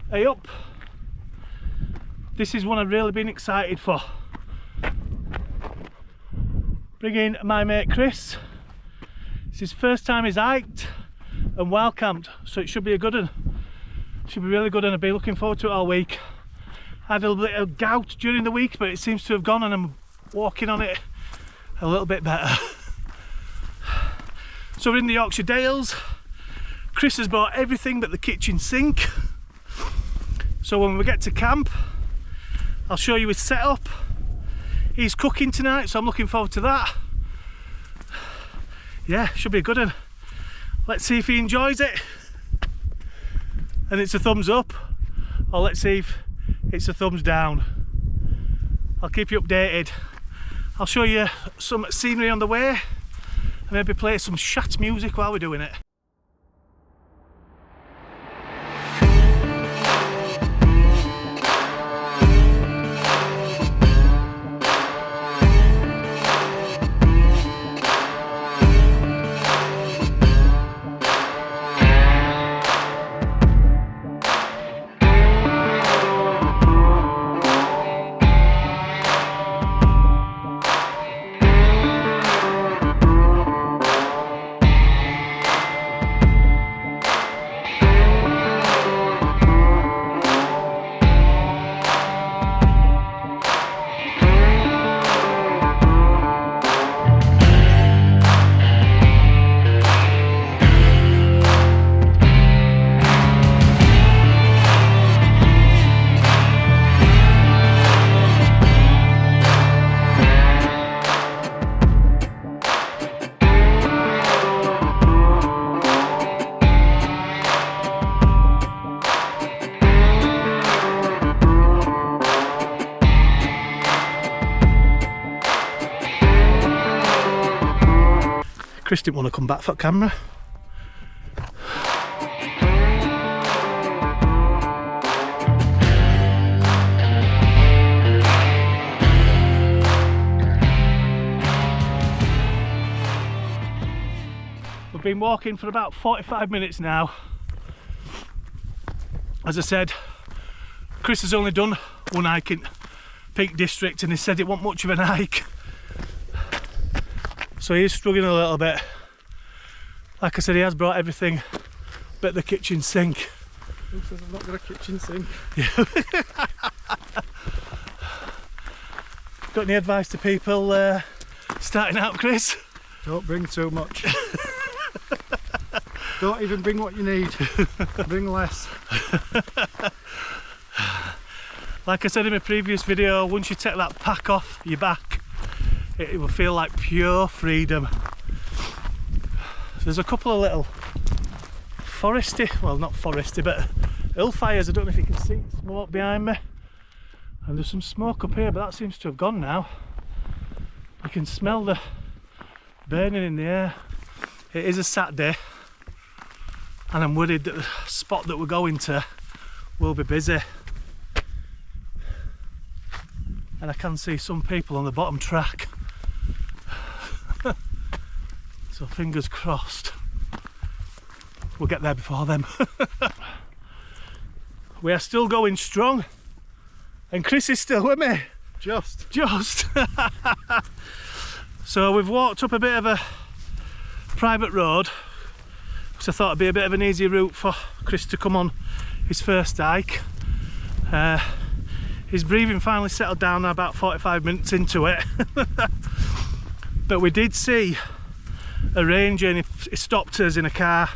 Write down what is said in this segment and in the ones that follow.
Hey up! This is one I've really been excited for. Bringing my mate Chris. It's his first time he's hiked and wild camped, so it should be a good one. Should be really good, and I've been looking forward to it all week. I had a little bit of gout during the week, but it seems to have gone and I'm walking on it a little bit better. So we're in the Yorkshire Dales. Chris has brought everything but the kitchen sink. So when we get to camp, I'll show you his setup. He's cooking tonight, so I'm looking forward to that. Yeah, should be a good one. Let's see if he enjoys it. And it's a thumbs up, or let's see if it's a thumbs down. I'll keep you updated. I'll show you some scenery on the way and maybe play some chat music while we're doing it. Chris didn't want to come back for camera. We've been walking for about 45 minutes now. As I said, Chris has only done one hike in Peak District and he said it wasn't much of an hike. So he is struggling a little bit. Like I said, he has brought everything but the kitchen sink. Who says I've not got a kitchen sink? Yeah. Got any advice to people starting out, Chris? Don't bring too much. Don't even bring what you need. Bring less. Like I said in my previous video, once you take that pack off your back, it will feel like pure freedom. So there's a couple of little foresty, well not foresty, but hill fires. I don't know if you can see smoke behind me. And there's some smoke up here, but that seems to have gone now. You can smell the burning in the air. It is a Saturday, and I'm worried that the spot that we're going to will be busy. And I can see some people on the bottom track. So fingers crossed we'll get there before them. We are still going strong, and Chris is still with me. Just. So we've walked up a bit of a private road, because I thought it'd be a bit of an easy route for Chris to come on his first hike. His breathing finally settled down now, about 45 minutes into it. But we did see a ranger, and he stopped us in a car,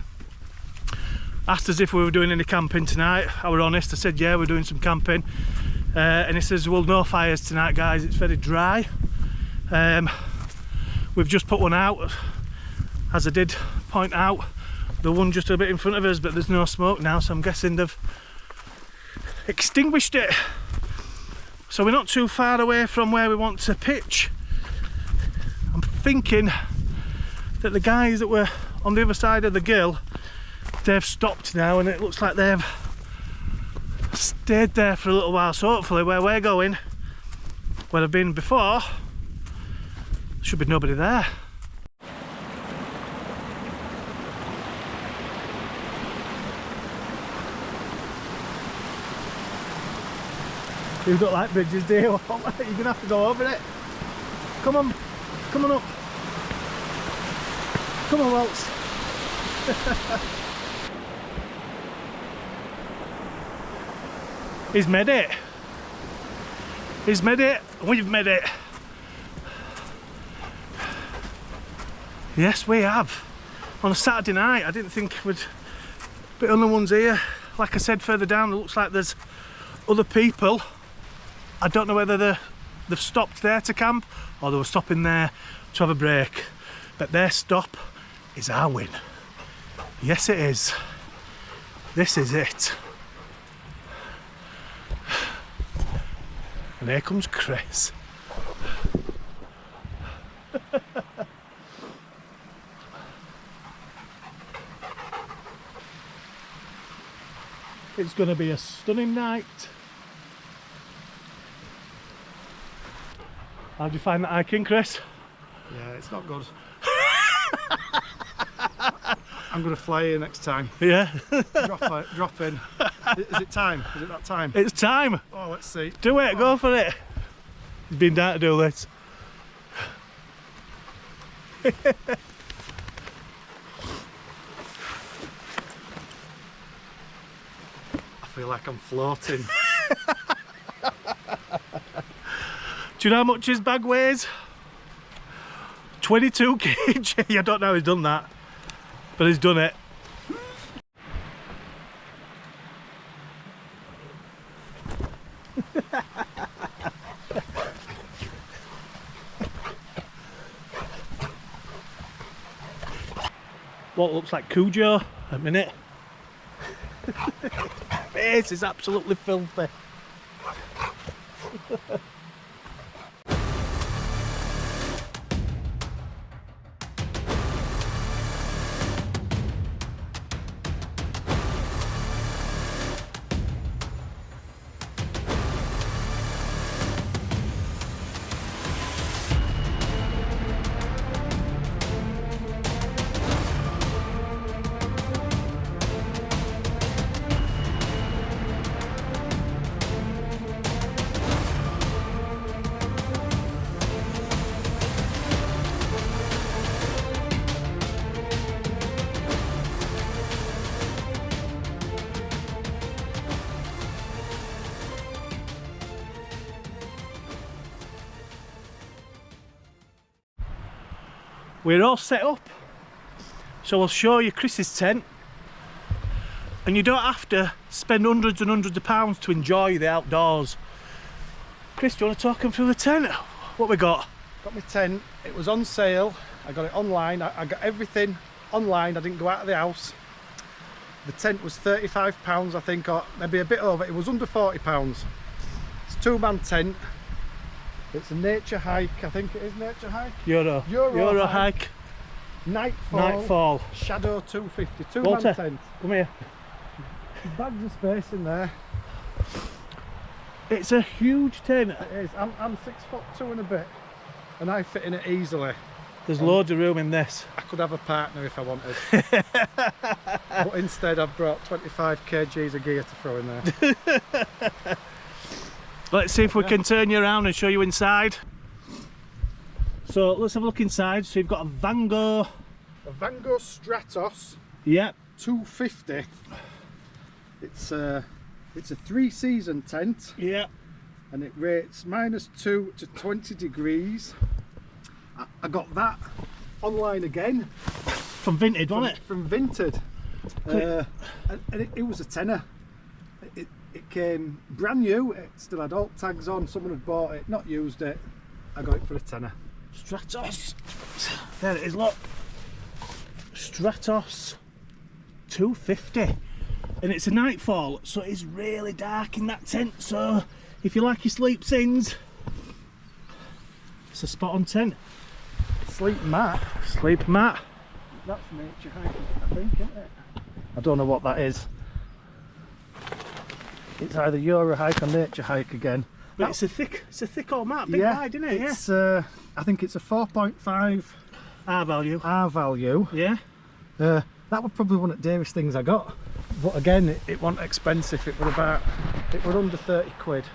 asked us if we were doing any camping tonight. I was honest, I said yeah, we're doing some camping, and he says, well, no fires tonight guys, it's very dry. We've just put one out, as I did point out, the one just a bit in front of us, but there's no smoke now, so I'm guessing they've extinguished it. So we're not too far away from where we want to pitch. I'm thinking that the guys that were on the other side of the gill, they've stopped now, and it looks like they've stayed there for a little while. So hopefully where we're going, where I've been before, there should be nobody there. You don't like bridges, do you? You're gonna have to go over it. Come on, come on up. Come on, Waltz. He's made it. He's made it. We've made it. Yes, we have. On a Saturday night, I didn't think we'd be the only ones here. Like I said, further down, it looks like there's other people. I don't know whether they've stopped there to camp or they were stopping there to have a break. But their stop is our win. Yes, it is. This is it. And here comes Chris. It's going to be a stunning night. How do you find that hiking, Chris? Yeah, it's not good. I'm going to fly here next time. Yeah. Drop in. Is it time? Is it that time? It's time. Oh, let's see. Do it, go for it. You've been down to do this. I feel like I'm floating. Do you know how much his bag weighs? 22 kg. I don't know how he's done that, but he's done it. What looks like Cujo at a minute. Face is absolutely filthy. We're all set up, so I'll show you Chris's tent, and you don't have to spend hundreds and hundreds of pounds to enjoy the outdoors. Chris, do you want to talk him through the tent? What we got? Got my tent. It was on sale. I got it online. I got everything online. I didn't go out of the house. The tent was £35, I think, or maybe a bit over. It was under £40. It's a two-man tent. It's a nature hike. I think it is nature hike. Euro hike. Nightfall. Shadow 250. Two-man tent. Come here. Bags of space in there. It's a huge tent. It is. I'm 6'2" and a bit, and I fit in it easily. There's loads of room in this. I could have a partner if I wanted. But instead I've brought 25 kgs of gear to throw in there. Let's see if we can turn you around and show you inside. So let's have a look inside. So you've got a Vango. A Vango Stratos. Yep. 250. It's a 3-season tent. Yeah. And it rates -2 to 20 degrees. I got that online again. From Vinted, wasn't it? From Vinted. And it was a tenner. It came brand new. It still had alt tags on. Someone had bought it, not used it. I got it for a tenner. Stratos. There it is, look. Stratos 250. And it's a nightfall, so it's really dark in that tent. So if you like your sleep sins, it's a spot on tent. Sleep mat. Sleep mat. That's nature hiking, I think, isn't it? I don't know what that is. It's either Euro hike or nature hike again. But it's a thick old mat, big wide, isn't it? It's I think it's a 4.5 R value. R value. Yeah. That was probably one of the dearest things I got. But again, it wasn't expensive. It were under 30 quid.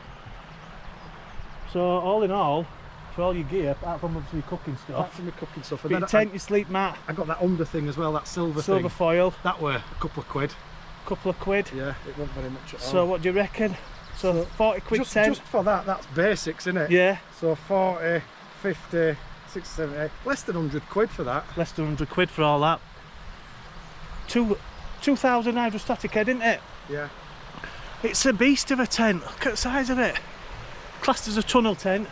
So all in all, for all your gear, apart from obviously your cooking stuff. Apart from my cooking stuff. And Your then tent, your sleep mat. I got that under thing as well, that silver thing. Foil. That were a couple of quid. Couple of quid. Yeah, it wasn't very much at all. So what do you reckon? So 40 quid tent. Just for that, that's basics, isn't it? Yeah. So 40, 50, 60, 70, less than 100 quid for that. Less than 100 quid for all that. 2,000 hydrostatic head, isn't it? Yeah. It's a beast of a tent. Look at the size of it. Classed as a tunnel tent.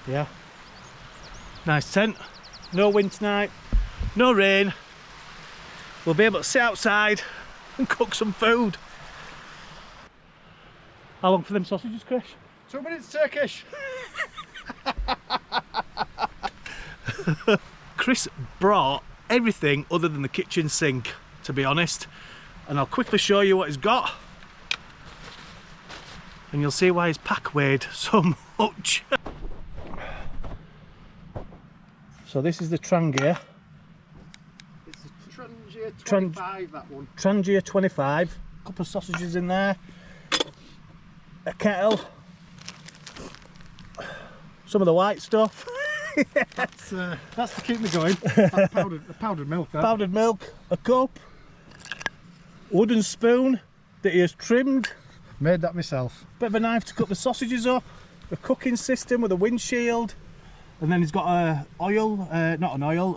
Yeah. Nice tent. No wind tonight. No rain. We'll be able to sit outside and cook some food. How long for them sausages, Chris? 2 minutes Turkish. Chris brought everything other than the kitchen sink, to be honest, and I'll quickly show you what he's got and you'll see why his pack weighed so much. So this is the Trangia. It's a Trangia 25, that one. Trangia 25, a couple of sausages in there, a kettle, some of the white stuff. That's to keep me going. That's powdered milk. That. Powdered milk, a cup, wooden spoon that he has trimmed. Made that myself. Bit of a knife to cut the sausages up, a cooking system with a windshield, and then he's got a oil, not an oil.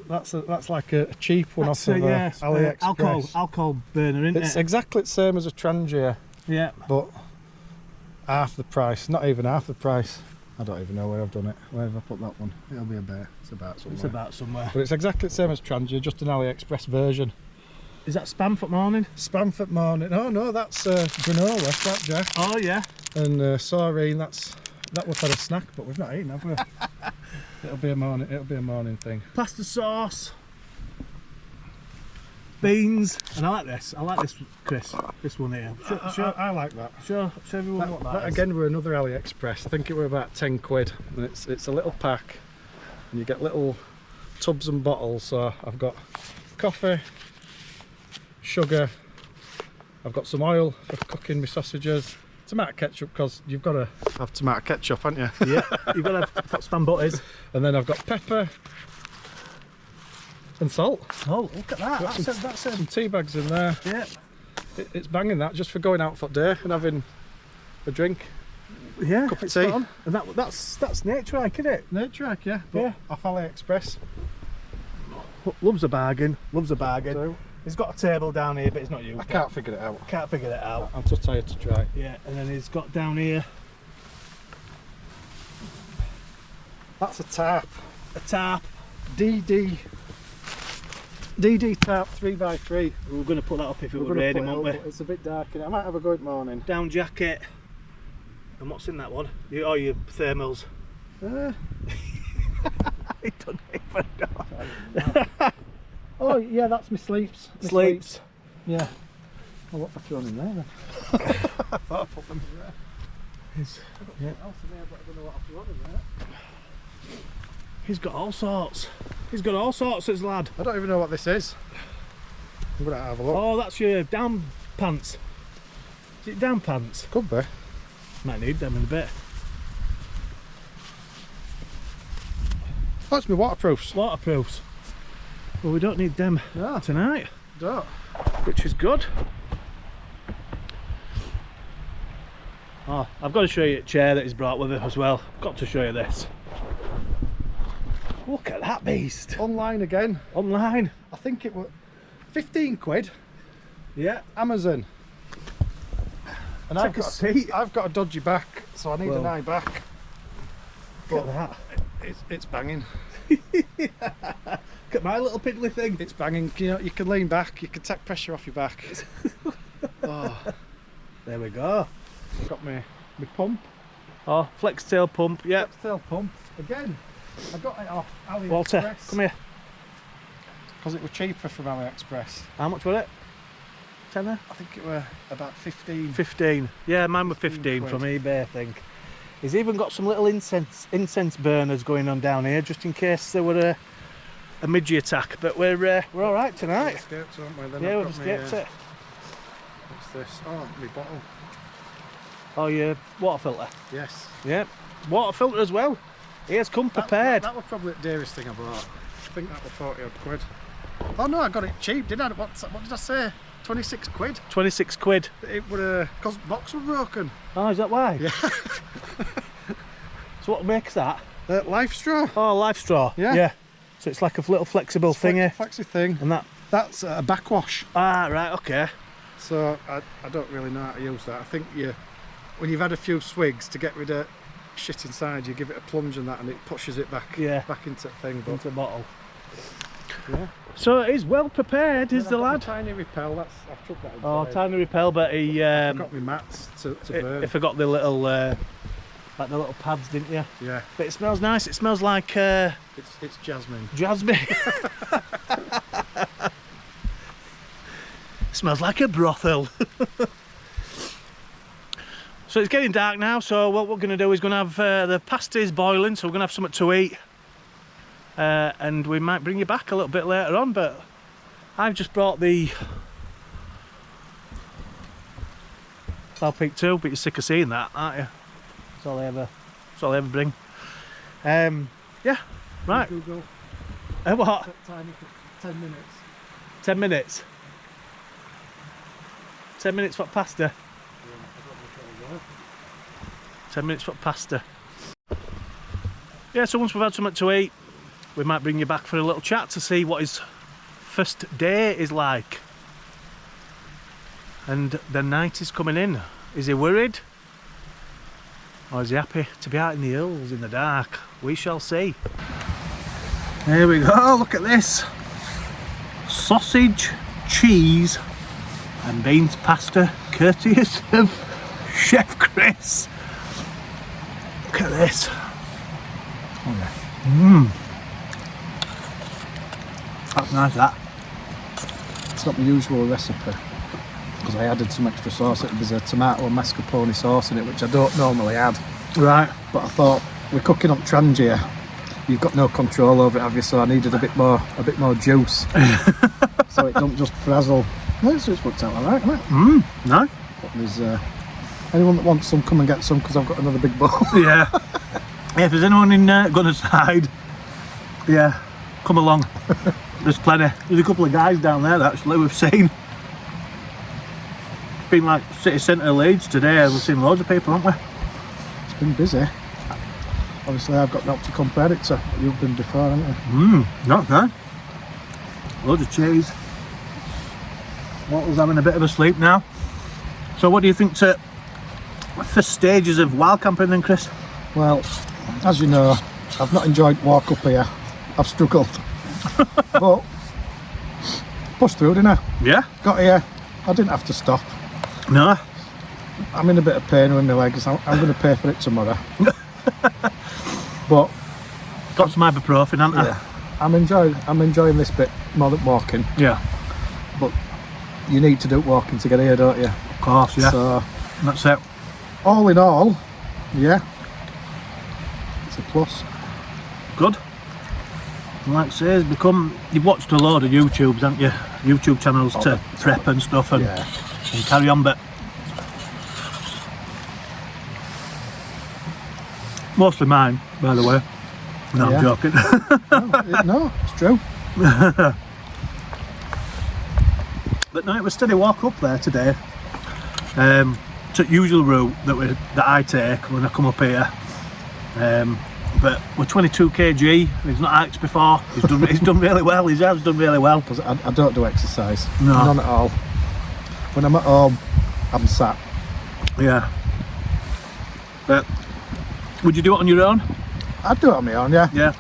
That's like a cheap one off of AliExpress. Alcohol burner, isn't it? It's exactly the same as a Trangia. Yeah. But half the price. Not even half the price. I don't even know where I've done it. Where have I put that one? It'll be a bear. It's about somewhere. It's about somewhere. But it's exactly the same as Trangia, just an AliExpress version. Is that Spamford morning? Spamford morning. Oh no, that's granola, flapjack. Oh yeah. And saurine. That was for a snack, but we've not eaten, have we? It'll be a morning thing. Pasta sauce, beans, and I like this, Chris. This one here. I like that. Show everyone what that is. Again, we're another AliExpress. I think it were about 10 quid. And it's a little pack, and you get little tubs and bottles. So I've got coffee, sugar. I've got some oil for cooking my sausages. Tomato ketchup, because you've got to have tomato ketchup, haven't you? Yeah, you've got to have spam butties. And then I've got pepper and salt. Oh, look at that. That's some tea bags in there. Yeah. It's banging that, just for going out for day and having a drink. Yeah, cup of tea. And that's nature-like, isn't it? Nature-like, yeah. But yeah. Off AliExpress. Loves a bargain. Loves a bargain. So, he's got a table down here, but it's not used. I can't figure it out. Can't figure it out. I'm too tired to try. Yeah, and then he's got down here. That's a tarp. A tarp. DD tarp 3x3. We were going to put that up if it were raining, weren't we? It's a bit dark in it. I might have a good morning. Down jacket. And what's in that one? Your thermals. I don't even know. Oh yeah, that's my sleeps. Sleeps. Yeah. Well, what have I thrown in there then? I thought I put them in there. Yeah. Else in there, but I don't know what I've thrown in there. He's got all sorts. He's got all sorts, this lad. I don't even know what this is. I'm gonna have a look. Oh, that's your down pants. Is it down pants? Could be. Might need them in a bit. That's my waterproofs. Waterproofs. Well, we don't need them tonight. Don't. Which is good. Oh, I've got to show you a chair that he's brought with him as well. Got to show you this. Look at that beast. Online again. Online. I think it was 15 quid. Yeah. Amazon. And I've got a dodgy back, so I need an eye back. Look at that. It's banging. Look at my little piddly thing. It's banging. You know, you can lean back, you can take pressure off your back. Oh. There we go. I've got my pump. Oh, flex tail pump, yeah. Flex tail pump. Again, I got it off AliExpress. Walter, come here. Because it was cheaper from AliExpress. How much was it? Tenner? I think it were about 15. 15. Yeah, mine were 15 from eBay, I think. He's even got some little incense burners going on down here, just in case there were a midgie attack. But we're all right tonight. Escaped, aren't we? Then yeah, we've escaped it. What's this? Oh, my bottle. Oh, your water filter? Yes. Yeah, water filter as well. Here's come prepared. That was probably the dearest thing I bought. I think that was 40 odd quid. Oh no, I got it cheap, didn't I? What did I say? 26 quid? 26 quid. It would, because the box was broken. Oh, is that why? Yeah. So what makes that? Life straw. Oh, life straw. Yeah. Yeah. So it's like a little flexible thingy. Flexi thing. And that's a backwash. Ah, right, okay. So I don't really know how to use that. I think when you've had a few swigs to get rid of shit inside, you give it a plunge and that, and it pushes it back into the thing. But into the bottle. Yeah. So it is well prepared, is the lad. Tiny repel. I've chucked that inside. Oh, tiny repel, but he got my mats to burn. He forgot the little like the little pads, didn't you? Yeah. But it smells nice. It smells like it's jasmine. Jasmine. Smells like a brothel. So it's getting dark now, so what we're going to do is going to have the pasta's boiling, so we're going to have something to eat, and we might bring you back a little bit later on. But I've just brought the I'll Peak 2, but you're sick of seeing that, aren't you? That's all I ever bring. Yeah, right. Google. What? Tiny 10 minutes. 10 minutes? 10 minutes for pasta? 10 minutes for pasta. Yeah, so once we've had something to eat, we might bring you back for a little chat to see what his first day is like. And the night is coming in. Is he worried? Or is he happy to be out in the hills in the dark? We shall see. Here we go, look at this. Sausage, cheese and beans pasta, courteous of Chef Chris. Look at this. Oh yeah. That's nice, that. It's not the usual recipe, because I added some extra sauce. There's a tomato and mascarpone sauce in it, which I don't normally add. Right. But I thought, we're cooking up Trangia, you've got no control over it, have you? So I needed a bit more juice, so it don't just frazzle. No, it's worked out alright, isn't it? No. But there's anyone that wants some, come and get some, because I've got another big bowl. Yeah. Yeah, if there's anyone in Gunnerside, yeah, come along. There's plenty. There's a couple of guys down there that actually we've seen. It's been like city centre Leeds today. We've seen loads of people, haven't we? It's been busy. Obviously I've got not to compare it to what you've been before, haven't you? Not bad. Loads of cheese. Wattle's having a bit of a sleep now. So what do you think to first stages of wild camping then, Chris? Well, as you know, I've not enjoyed walk up here. I've struggled. But pushed through, didn't I? Yeah. Got here, I didn't have to stop. No. I'm in a bit of pain with my legs. I'm going to pay for it tomorrow. But got some ibuprofen, haven't I? Yeah, I'm enjoying this bit more than walking. Yeah. But you need to do walking to get here, don't you? Of course, yeah. So that's it. all in all, yeah, it's a plus. Good. Like I say, you've watched a load of YouTubes, haven't you? YouTube channels to prep and stuff and carry on, but mostly mine, by the way. No, I'm joking. No, it's true. But no, it was a steady walk up there today. Took usual route that I take when I come up here. But we're 22 kg. He's not hiked before. He's done really well. He has done really well. Because I don't do exercise. No. None at all. When I'm at home, I'm sat. Yeah. But would you do it on your own? I'd do it on my own, yeah. Yeah.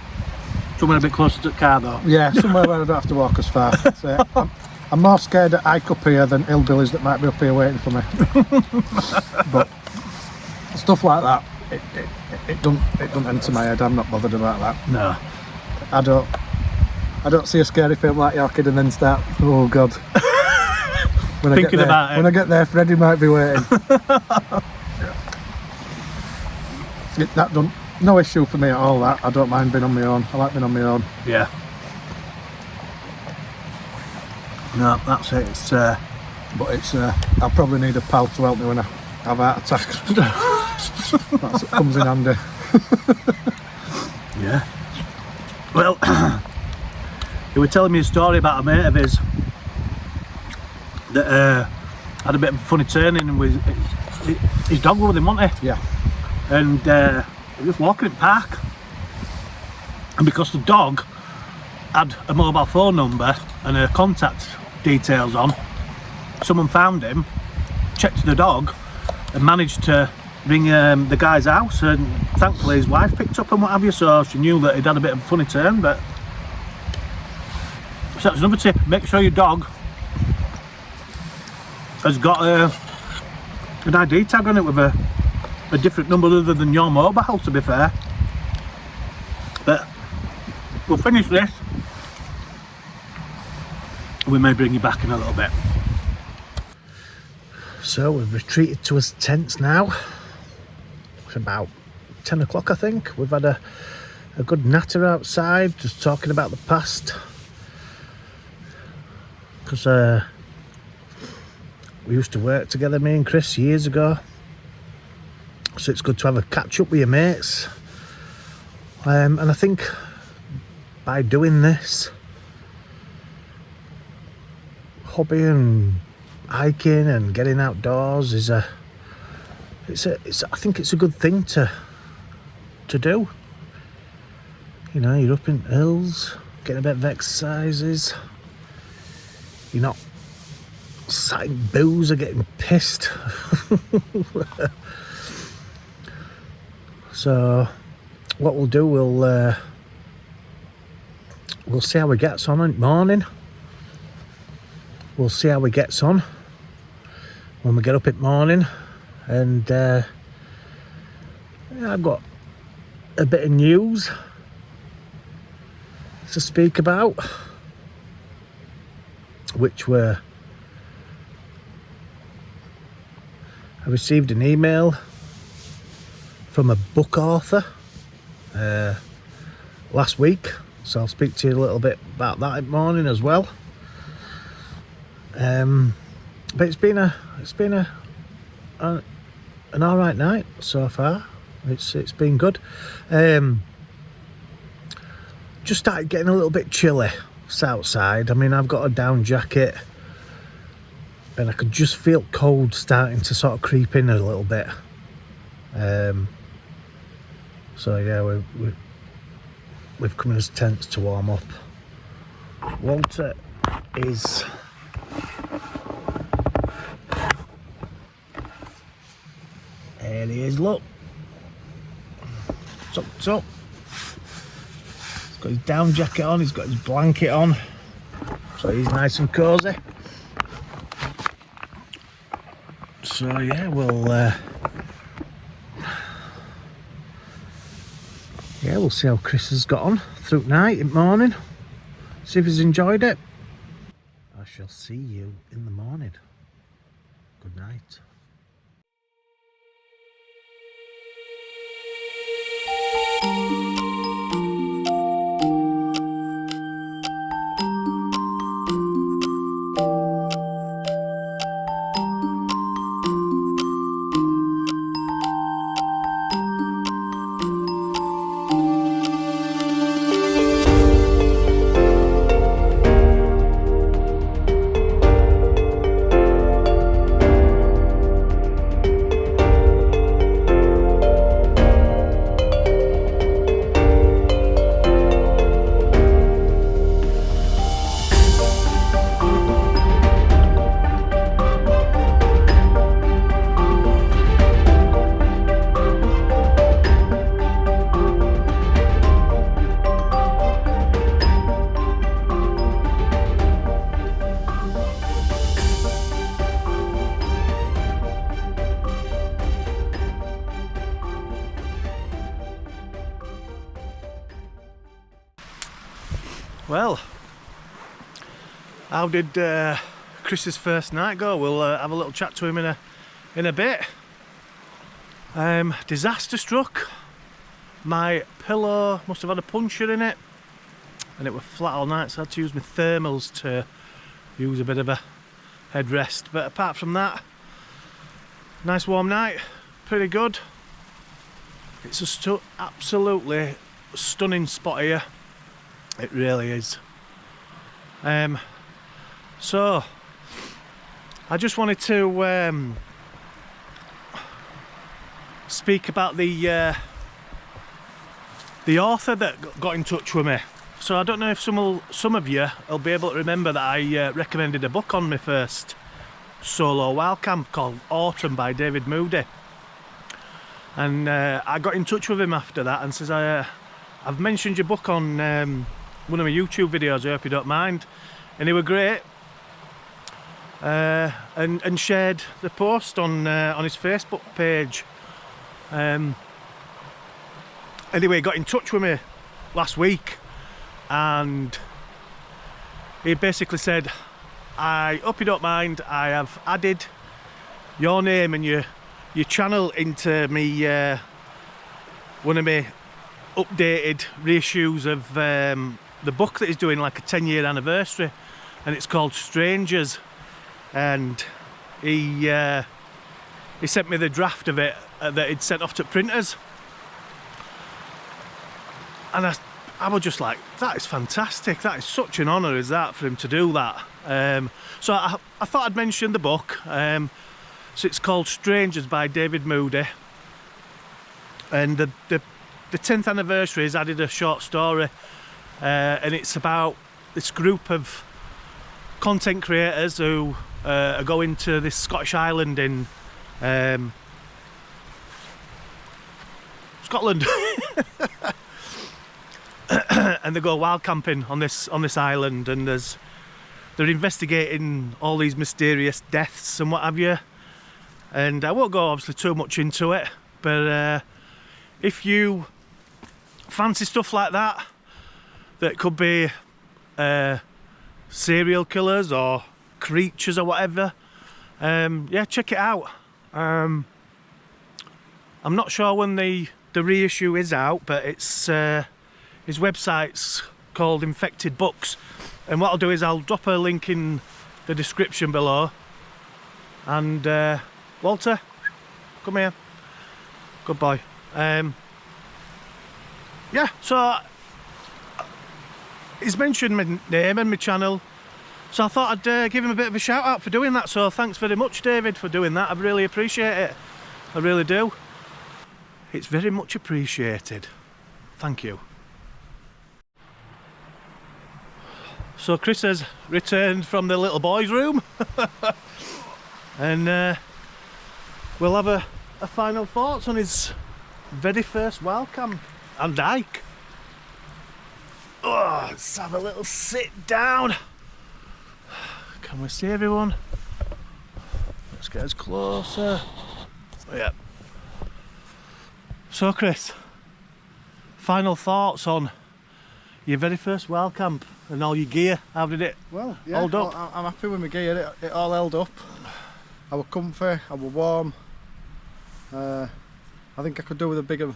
Somewhere a bit closer to the car though. Yeah, somewhere where I don't have to walk as far. So I'm more scared to hike up here than hillbillies that might be up here waiting for me. But stuff like that, it don't enter my head. I'm not bothered about that. No. I don't see a scary film like Yorkshire and then start, oh God. When Thinking about it. When I get there, Freddie might be waiting. That don't, no issue for me at all, that. I don't mind being on my own. I like being on my own. Yeah. No, that's it. It's but it's I probably need a pal to help me when I have heart attacks. That comes in handy. Yeah. Well, he was telling me a story about a mate of his that had a bit of a funny turning with his dog was with him, wasn't he? Yeah. And he was walking in the park, and because the dog had a mobile phone number and her contact details on, someone found him, checked the dog, and managed to ring the guy's house, and thankfully his wife picked up and what have you, so she knew that he'd had a bit of a funny turn. But so that's another tip: make sure your dog has got an ID tag on it with a different number other than your mobile, to be fair. But we'll finish this. We may bring you back in a little bit. So we've retreated to his tents now. It's about 10 o'clock, I think. We've had a good natter outside, just talking about the past. Because we used to work together, me and Chris, years ago. So it's good to have a catch up with your mates. And I think by doing this, hobby and hiking and getting outdoors is I think it's a good thing to do. You know, you're up in the hills, getting a bit of exercises. You're not sat in booze or getting pissed. So what we'll do, we'll see how he gets on in the morning. We'll see how he gets on when we get up in the morning, and I've got a bit of news to speak about, which I received an email from a book author last week, so I'll speak to you a little bit about that in the morning as well. But it's been an all right night so far. It's been good. Just started getting a little bit chilly outside. I mean, I've got a down jacket, and I could just feel cold starting to sort of creep in a little bit. So yeah, we've come in his tents to warm up. Walter is there. He is. Look, tucked up. He's got his down jacket on. He's got his blanket on, so he's nice and cosy. So yeah, we'll see how Chris has got on through night and morning. See if he's enjoyed it. I shall see you in the morning. Good night. Well, how did Chris's first night go? We'll have a little chat to him in a bit. Disaster struck. My pillow must have had a puncture in it, and it was flat all night, so I had to use my thermals to use a bit of a headrest. But apart from that, nice warm night, pretty good. It's a absolutely stunning spot here. It really is. So I just wanted to speak about the author that got in touch with me. So I don't know if some of you will be able to remember that I recommended a book on my first solo wild camp called Autumn by David Moody. And I got in touch with him after that and says, I've mentioned your book on one of my YouTube videos, I hope you don't mind. And he were great. And shared the post on his Facebook page. Anyway, he got in touch with me last week and he basically said, I hope you don't mind, I have added your name and your channel into me one of my updated reissues of the book that he's doing, like a 10-year anniversary, and it's called Strangers. And he sent me the draft of it that he'd sent off to printers, and I was just like, that is fantastic, that is such an honour is that for him to do that. So I thought I'd mention the book. So it's called Strangers by David Moody, and the 10th anniversary has added a short story, and it's about this group of content creators who are going to this Scottish island in Scotland. And they go wild camping on this island, and they're investigating all these mysterious deaths and what have you. And I won't go obviously too much into it, but if you fancy stuff like that could be serial killers or creatures or whatever, yeah, check it out. I'm not sure when the reissue is out, but it's his website's called Infected Books, and what I'll do is I'll drop a link in the description below. And Walter, come here, good boy. Yeah, so he's mentioned my name and my channel, so I thought I'd give him a bit of a shout out for doing that. So thanks very much, David, for doing that. I really appreciate it, I really do. It's very much appreciated, thank you. So Chris has returned from the little boy's room and we'll have a final thoughts on his very first wild camp and hike. Oh, let's have a little sit down. Can we see everyone? Let's get us closer. Oh, yeah. So Chris, final thoughts on your very first wild camp and all your gear. How did it hold up? I'm happy with my gear. It all held up. I was comfy, I was warm. I think I could do with a bigger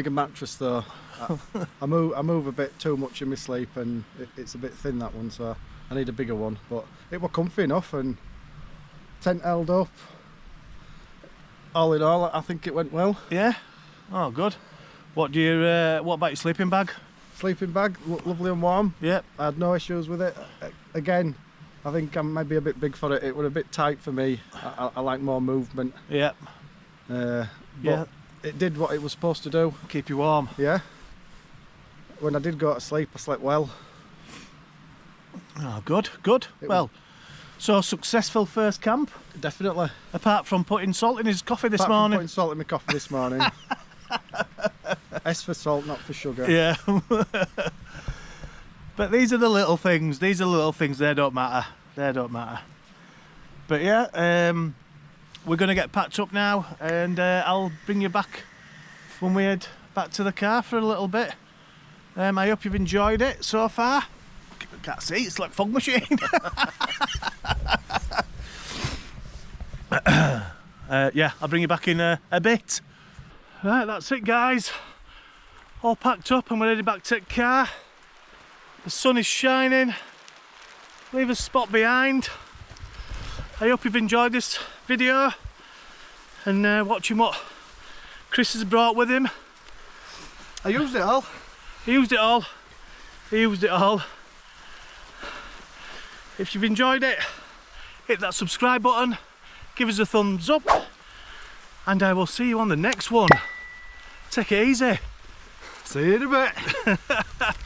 mattress though. I move a bit too much in my sleep, and it's a bit thin, that one, so I need a bigger one. But it was comfy enough, and tent held up. All in all, I think it went well. Yeah. Oh, good. What about your sleeping bag? Sleeping bag, lovely and warm. Yep. I had no issues with it. Again, I think I'm maybe a bit big for it. It was a bit tight for me. I like more movement. Yep. But it did what it was supposed to do. Keep you warm. Yeah. When I did go to sleep, I slept well. Oh, good, good. Well, so successful first camp? Definitely. Apart from putting salt in his coffee this morning. Putting salt in my coffee this morning. S for salt, not for sugar. Yeah. But these are the little things. These are the little things. They don't matter. They don't matter. But yeah, we're going to get packed up now, and I'll bring you back when we head back to the car for a little bit. I hope you've enjoyed it so far. I can't see, it's like fog machine. Yeah, I'll bring you back in a bit. Right, that's it guys. All packed up and we're headed back to the car. The sun is shining. Leave a spot behind. I hope you've enjoyed this video and watching what Chris has brought with him. I used it all. He used it all. He used it all. If you've enjoyed it, hit that subscribe button, give us a thumbs up, and I will see you on the next one. Take it easy. See you in a bit.